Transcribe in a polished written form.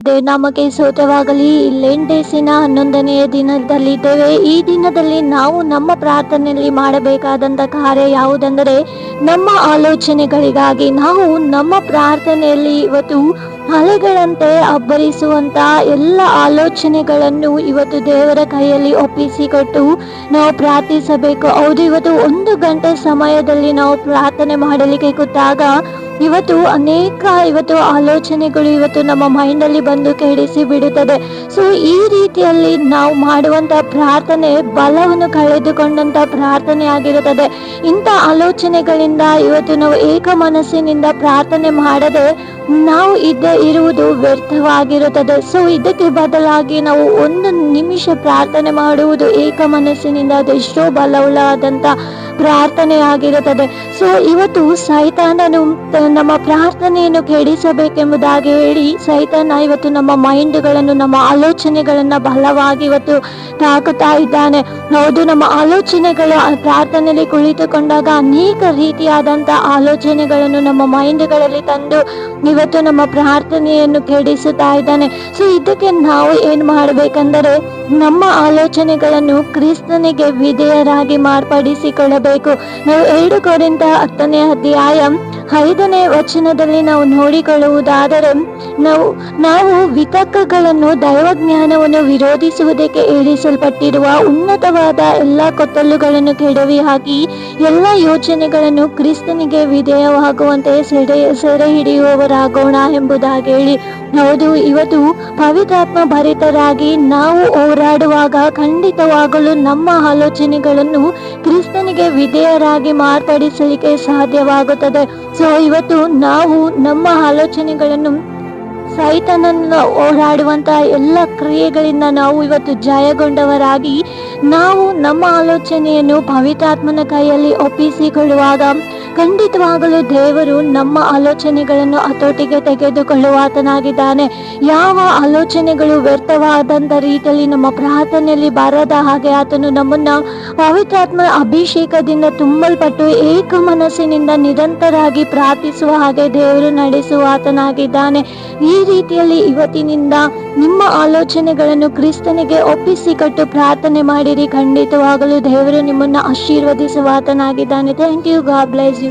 ನಾಮಕ್ಕೆ ಸ್ತೋತ್ರವಾಗಲಿ. ಲೆಂಡೇಸಿನ 11ನೆಯ ದಿನದಲ್ಲಿದ್ದೇವೆ. ಈ ದಿನದಲ್ಲಿ ನಾವು ನಮ್ಮ ಪ್ರಾರ್ಥನೆಯಲ್ಲಿ ಮಾಡಬೇಕಾದಂಥ ಕಾರ್ಯ ಯಾವುದೆಂದರೆ, ನಮ್ಮ ಆಲೋಚನೆಗಳಿಗಾಗಿ ನಾವು ನಮ್ಮ ಪ್ರಾರ್ಥನೆಯಲ್ಲಿ ಇವತ್ತು ಅಲೆಗಳಂತೆ ಅಬ್ಬರಿಸುವಂತ ಎಲ್ಲ ಆಲೋಚನೆಗಳನ್ನು ಇವತ್ತು ದೇವರ ಕೈಯಲ್ಲಿ ಒಪ್ಪಿಸಿಕೊಟ್ಟು ನಾವು ಪ್ರಾರ್ಥಿಸಬೇಕು. ಹೌದು, ಇವತ್ತು 1 ಗಂಟೆ ಸಮಯದಲ್ಲಿ ನಾವು ಪ್ರಾರ್ಥನೆ ಮಾಡಲಿಕ್ಕೆ ಕೂತಾಗ ಇವತ್ತು ಆಲೋಚನೆಗಳು ಇವತ್ತು ನಮ್ಮ ಮೈಂಡಲ್ಲಿ ಬಂದು ಕೆಡಿಸಿ ಬಿಡುತ್ತದೆ. ಸೊ ಈ ರೀತಿಯಲ್ಲಿ ನಾವು ಮಾಡುವಂತ ಪ್ರಾರ್ಥನೆ ಬಲವನ್ನು ಕಳೆದುಕೊಂಡಂತ ಪ್ರಾರ್ಥನೆ ಆಗಿರುತ್ತದೆ. ಇಂಥ ಆಲೋಚನೆಗಳಿಂದ ಇವತ್ತು ನಾವು ಏಕ ಮನಸ್ಸಿನಿಂದ ಪ್ರಾರ್ಥನೆ ಮಾಡದೆ ನಾವು ಇರುವುದು ವ್ಯರ್ಥವಾಗಿರುತ್ತದೆ. ಸೊ ಇದಕ್ಕೆ ಬದಲಾಗಿ ನಾವು 1 ನಿಮಿಷ ಪ್ರಾರ್ಥನೆ ಮಾಡುವುದು ಏಕ ಮನಸ್ಸಿನಿಂದ ಅದೆಷ್ಟೋ ಬಲವುಳ್ಳಾದಂತ ಪ್ರಾರ್ಥನೆ ಆಗಿರುತ್ತದೆ. ಸೊ ಇವತ್ತು ಸೈತಾನನು ನಮ್ಮ ಪ್ರಾರ್ಥನೆಯನ್ನು ಕೆಡಿಸಬೇಕೆಂಬುದಾಗಿ ಹೇಳಿ ಸೈತಾನ ಇವತ್ತು ನಮ್ಮ ಮೈಂಡ್ಗಳನ್ನು, ನಮ್ಮ ಆಲೋಚನೆಗಳನ್ನ ಬಲವಾಗಿ ಇವತ್ತು ತಾಕುತ್ತಾ ಇದ್ದಾನೆ. ಹೌದು, ನಮ್ಮ ಆಲೋಚನೆಗಳು ಪ್ರಾರ್ಥನೆಯಲ್ಲಿ ಕುಳಿತುಕೊಂಡಾಗ ಅನೇಕ ರೀತಿಯಾದಂತ ಆಲೋಚನೆಗಳನ್ನು ನಮ್ಮ ಮೈಂಡ್ಗಳಲ್ಲಿ ತಂದು ಇವತ್ತು ನಮ್ಮ ಪ್ರಾರ್ಥನೆಯನ್ನು ಕೆಡಿಸುತ್ತಾ ಇದ್ದಾನೆ. ಸೊ ಇದಕ್ಕೆ ನಾವು ಏನು ಮಾಡಬೇಕೆಂದರೆ, ನಮ್ಮ ಆಲೋಚನೆಗಳನ್ನು ಕ್ರಿಸ್ತನಿಗೆ ವಿಧೇಯರಾಗಿ ಮಾರ್ಪಡಿಸಿಕೊಳ್ಳಬೇಕು. ನಾವು 2 ಕೊರಿಂಥ 10ನೇ ಅಧ್ಯಾಯ 5ನೇ ವಚನದಲ್ಲಿ ನಾವು ನೋಡಿಕೊಳ್ಳುವುದಾದರೆ, ನಾವು ವಿತರ್ಕಗಳನ್ನು, ದೈವಜ್ಞಾನವನ್ನು ವಿರೋಧಿಸುವುದಕ್ಕೆ ಏರಿಸಲ್ಪಟ್ಟಿರುವ ಉನ್ನತವಾದ ಎಲ್ಲ ಕೊತ್ತಲುಗಳನ್ನು ಕೆಡವಿ ಹಾಕಿ ಎಲ್ಲ ಯೋಚನೆಗಳನ್ನು ಕ್ರಿಸ್ತನಿಗೆ ವಿಧೇಯವಾಗುವಂತೆ ಸೆರೆ ಹಿಡಿಯುವವರಾಗೋಣ ಎಂಬುದಾಗಿ ಹೇಳಿ. ಹೌದು, ಇವತ್ತು ಪವಿತ್ರಾತ್ಮ ಭರಿತರಾಗಿ ನಾವು ಹೋರಾಡುವಾಗ ಖಂಡಿತವಾಗಲು ನಮ್ಮ ಆಲೋಚನೆಗಳನ್ನು ಕ್ರಿಸ್ತನಿಗೆ ವಿಧೇಯರಾಗಿ ಮಾರ್ಪಡಿಸಲಿಕ್ಕೆ ಸಾಧ್ಯವಾಗುತ್ತದೆ. ಸೊ ಇವತ್ತು ನಾವು ನಮ್ಮ ಆಲೋಚನೆಗಳನ್ನು ಸೈತಾನನ ಹೋರಾಡುವಂತ ಎಲ್ಲ ಕ್ರಿಯೆಗಳಿಂದ ನಾವು ಇವತ್ತು ಜಯಗೊಂಡವರಾಗಿ ನಾವು ನಮ್ಮ ಆಲೋಚನೆಯನ್ನು ಪವಿತ್ರಾತ್ಮನ ಕೈಯಲ್ಲಿ ಒಪ್ಪಿಸಿಕೊಳ್ಳುವಾಗ ಖಂಡಿತವಾಗಲು ದೇವರು ನಮ್ಮ ಆಲೋಚನೆಗಳನ್ನು ಹತೋಟಿಗೆ ತೆಗೆದುಕೊಳ್ಳುವಾತನಾಗಿದ್ದಾನೆ. ಯಾವ ಆಲೋಚನೆಗಳು ವ್ಯರ್ಥವಾದಂಥ ರೀತಿಯಲ್ಲಿ ನಮ್ಮ ಪ್ರಾರ್ಥನೆಯಲ್ಲಿ ಬರದ ಹಾಗೆ ಆತನು ನಮ್ಮನ್ನ ಪವಿತ್ರಾತ್ಮ ಅಭಿಷೇಕದಿಂದ ತುಂಬಲ್ಪಟ್ಟು ಏಕ ಮನಸ್ಸಿನಿಂದ ನಿರಂತರವಾಗಿ ಪ್ರಾರ್ಥಿಸುವ ಹಾಗೆ ದೇವರು ನಡೆಸುವಾತನಾಗಿದ್ದಾನೆ. ಈ ರೀತಿಯಲ್ಲಿ ಇವತ್ತಿನಿಂದ ನಿಮ್ಮ ಆಲೋಚನೆಗಳನ್ನು ಕ್ರಿಸ್ತನಿಗೆ ಒಪ್ಪಿಸಿಕೊಟ್ಟು ಪ್ರಾರ್ಥನೆ ಮಾಡಿರಿ. ಖಂಡಿತವಾಗಲು ದೇವರು ನಿಮ್ಮನ್ನ ಆಶೀರ್ವದಿಸುವಾತನಾಗಿದ್ದಾನೆ. Thank you. God bless you.